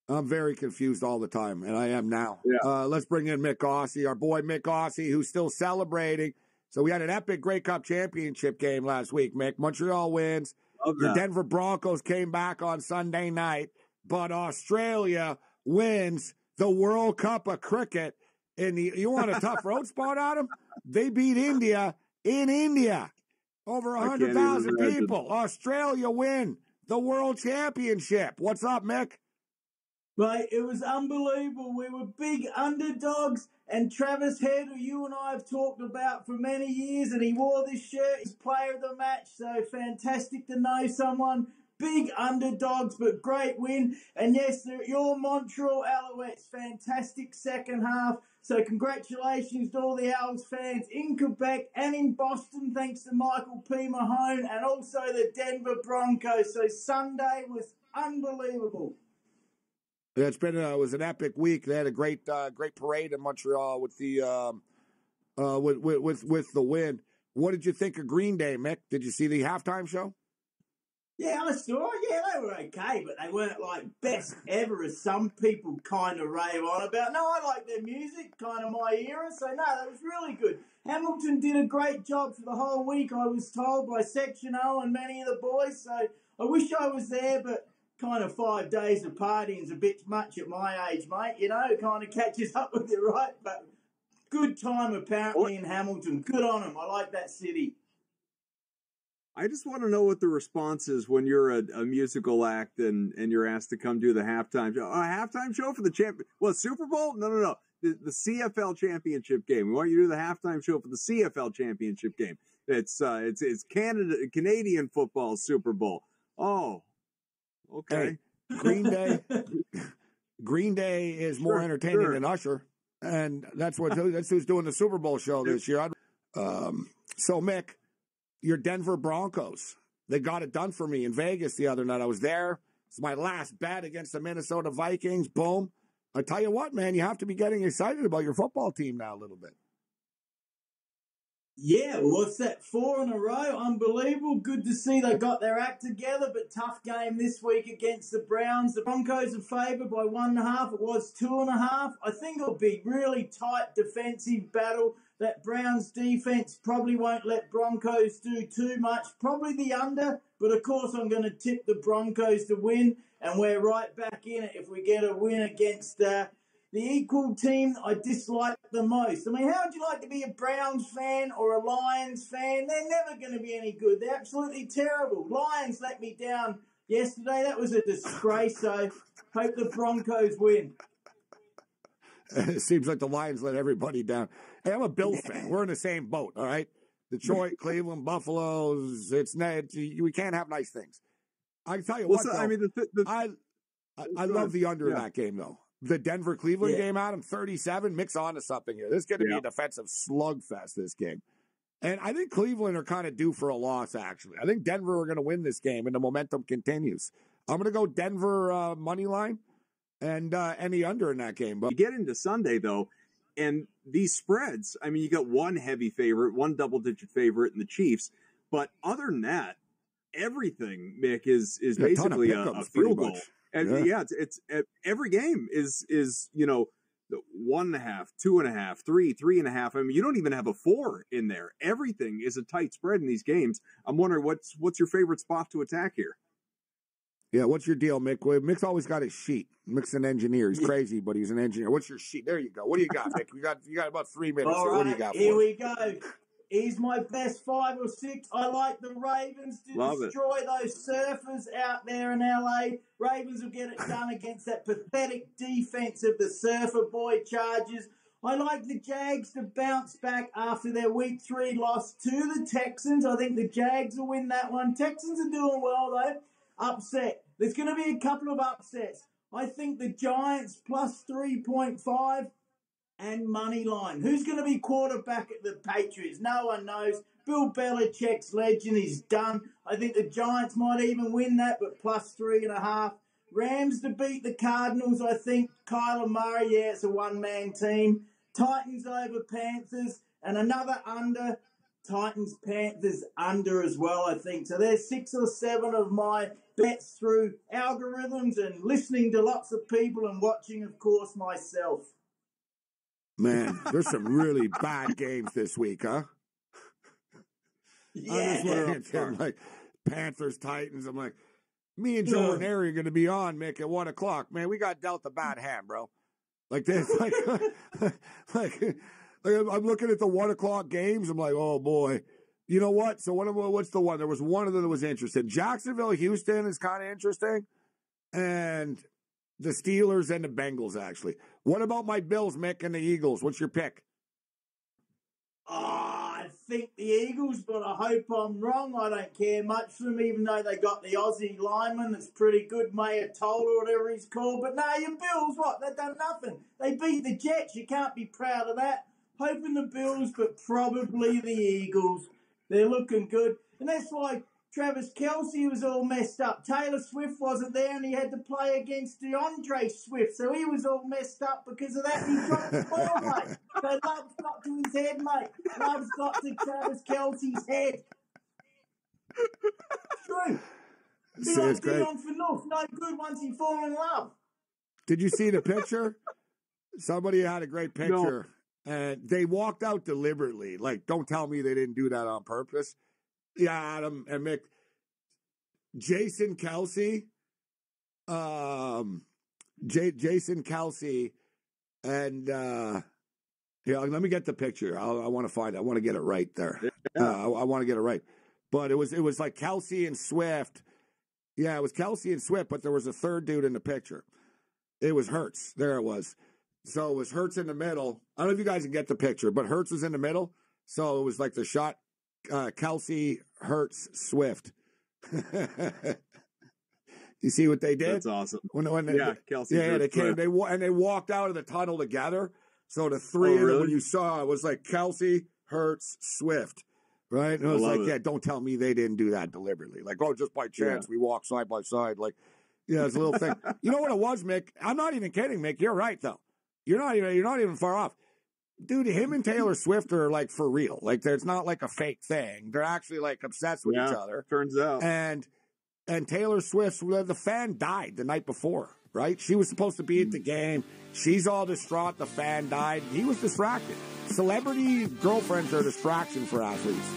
I'm very confused all the time, and I am now. Yeah. Let's bring in Myk Aussie, our boy Myk Aussie, who's still celebrating. So we had an epic Grey Cup championship game last week, Myk. Montreal wins. Your Denver Broncos came back on Sunday night, but Australia wins the World Cup of Cricket. You want a tough road spot on them? They beat India in India. Over 100,000 people. Australia win the World Championship. What's up, Myk? Mate, it was unbelievable. We were big underdogs, and Travis Head, who you and I have talked about for many years, and he wore this shirt, he's player of the match, so fantastic to know someone. Big underdogs, but great win. And yes, your Montreal Alouettes, fantastic second half. So congratulations to all the Owls fans in Quebec and in Boston, thanks to Michael P. Mahone, and also the Denver Broncos. So Sunday was unbelievable. Yeah, it was an epic week. They had a great parade in Montreal with the with the win. What did you think of Green Day, Myk? Did you see the halftime show? Yeah, I saw it. Yeah, they were okay, but they weren't like best ever, as some people kind of rave on about. No, I like their music, kind of my era. So no, that was really good. Hamilton did a great job for the whole week, I was told, by Section O and many of the boys. So I wish I was there, but kind of 5 days of partying is a bit much at my age, mate. You know, it kind of catches up with you, right? But good time apparently in Hamilton. Good on them. I like that city. I just want to know what the response is when you're a musical act and you're asked to come do the halftime show. A halftime show for the Super Bowl? No. The CFL championship game. We want you to do the halftime show for the CFL championship game. It's Canadian football Super Bowl. Oh, okay. Hey, Green Day is more entertaining than Usher, and that's who's doing the Super Bowl show this year. So Myk, your Denver Broncos, they got it done for me in Vegas the other night. I was there. It's my last bet against the Minnesota Vikings. Boom. I tell you what, man, you have to be getting excited about your football team now a little bit. Yeah, what's that? 4 in a row. Unbelievable. Good to see they got their act together, but tough game this week against the Browns. The Broncos are favoured by 1.5. It was 2.5. I think it'll be really tight defensive battle. That Browns defense probably won't let Broncos do too much. Probably the under, but of course I'm going to tip the Broncos to win, and we're right back in it if we get a win against the equal team I dislike the most. I mean, how would you like to be a Browns fan or a Lions fan? They're never going to be any good. They're absolutely terrible. Lions let me down yesterday. That was a disgrace, so hope the Broncos win. It seems like the Lions let everybody down. Hey, I'm a Bills fan. We're in the same boat, all right? Detroit, Cleveland, Buffalo. We can't have nice things. I can tell you what, though, I mean, I love the under in that game, though. The Denver-Cleveland game, Adam, 37. Mix on to something here. This is going to be a defensive slugfest, this game. And I think Cleveland are kind of due for a loss, actually. I think Denver are going to win this game, and the momentum continues. I'm going to go Denver money line and any under in that game. But you get into Sunday, though, and these spreads, I mean, you got one heavy favorite, one double-digit favorite in the Chiefs. But other than that, everything, Myk, is basically a field goal. And it's every game is 1.5, 2.5, 3.5. I mean, you don't even have a 4 in there. Everything is a tight spread in these games. I'm wondering what's your favorite spot to attack here? Yeah, what's your deal, Myk? Myk's always got his sheet. Myk's an engineer. He's crazy, but he's an engineer. What's your sheet? There you go. What do you got, Myk? You got about 3 minutes. All here. right, What do you got? Here we go. He's my best 5 or 6. I like the Ravens to destroy those surfers out there in LA. Ravens will get it done against that pathetic defense of the surfer boy Chargers. I like the Jags to bounce back after their Week 3 loss to the Texans. I think the Jags will win that one. Texans are doing well, though. Upset. There's going to be a couple of upsets. I think the Giants plus 3.5. And money line. Who's going to be quarterback at the Patriots? No one knows. Bill Belichick's legend is done. I think the Giants might even win that, but plus 3.5. Rams to beat the Cardinals, I think. Kyler Murray, it's a one-man team. Titans over Panthers, and another under. Titans, Panthers under as well, I think. So there's 6 or 7 of my bets through algorithms and listening to lots of people and watching, of course, myself. Man, there's some really bad games this week, huh? Yeah. I'm like, Panthers, Titans. I'm like, me and Joe Ranieri are going to be on, Mick, at 1 o'clock. Man, we got dealt a bad hand, bro. Like this, like I'm looking at the 1 o'clock games. I'm like, oh boy, you know what? So what's the one? There was one of them that was interesting. Jacksonville, Houston is kind of interesting, and the Steelers and the Bengals actually. What about my Bills, Mick, and the Eagles? What's your pick? I think the Eagles, but I hope I'm wrong. I don't care much for them, even though they got the Aussie lineman that's pretty good, Mayor Toll or whatever he's called. But no, your Bills, what? They've done nothing. They beat the Jets. You can't be proud of that. Hoping the Bills, but probably the Eagles. They're looking good. And that's why Travis Kelce was all messed up. Taylor Swift wasn't there, and he had to play against DeAndre Swift. So he was all messed up because of that. And he dropped the ball, mate. So love's got to his head, mate. Love's got to Travis Kelce's head. It's true. Be like Dion Phaneuf. No good once he fall in love. Did you see the picture? Somebody had a great picture. No. And they walked out deliberately. Like, don't tell me they didn't do that on purpose. Yeah, Adam and Mick. Jason Kelce. Jason Kelce. And, let me get the picture. I want to find it. I want to get it right there. I want to get it right. But it was like Kelce and Swift. Yeah, it was Kelce and Swift, but there was a third dude in the picture. It was Hurts. There it was. So it was Hurts in the middle. I don't know if you guys can get the picture, but Hurts was in the middle. So it was like the shot, Kelce, Hurts, Swift. You see what they did? That's awesome. Kelce. Yeah, they came. They walked out of the tunnel together. So the three of them, when you saw it, was like Kelce, Hurts, Swift. Right? And it was like, yeah, don't tell me they didn't do that deliberately. Like, oh, just by chance, we walk side by side. Like, yeah, it's a little thing. You know what it was, Mick? I'm not even kidding, Mick. You're right, though. You're not even far off. Dude, him and Taylor Swift are, like, for real. Like, it's not like a fake thing. They're actually, like, obsessed with each other. Turns out. And Taylor Swift, the fan died the night before, right? She was supposed to be at the game. She's all distraught. The fan died. He was distracted. Celebrity girlfriends are a distraction for athletes.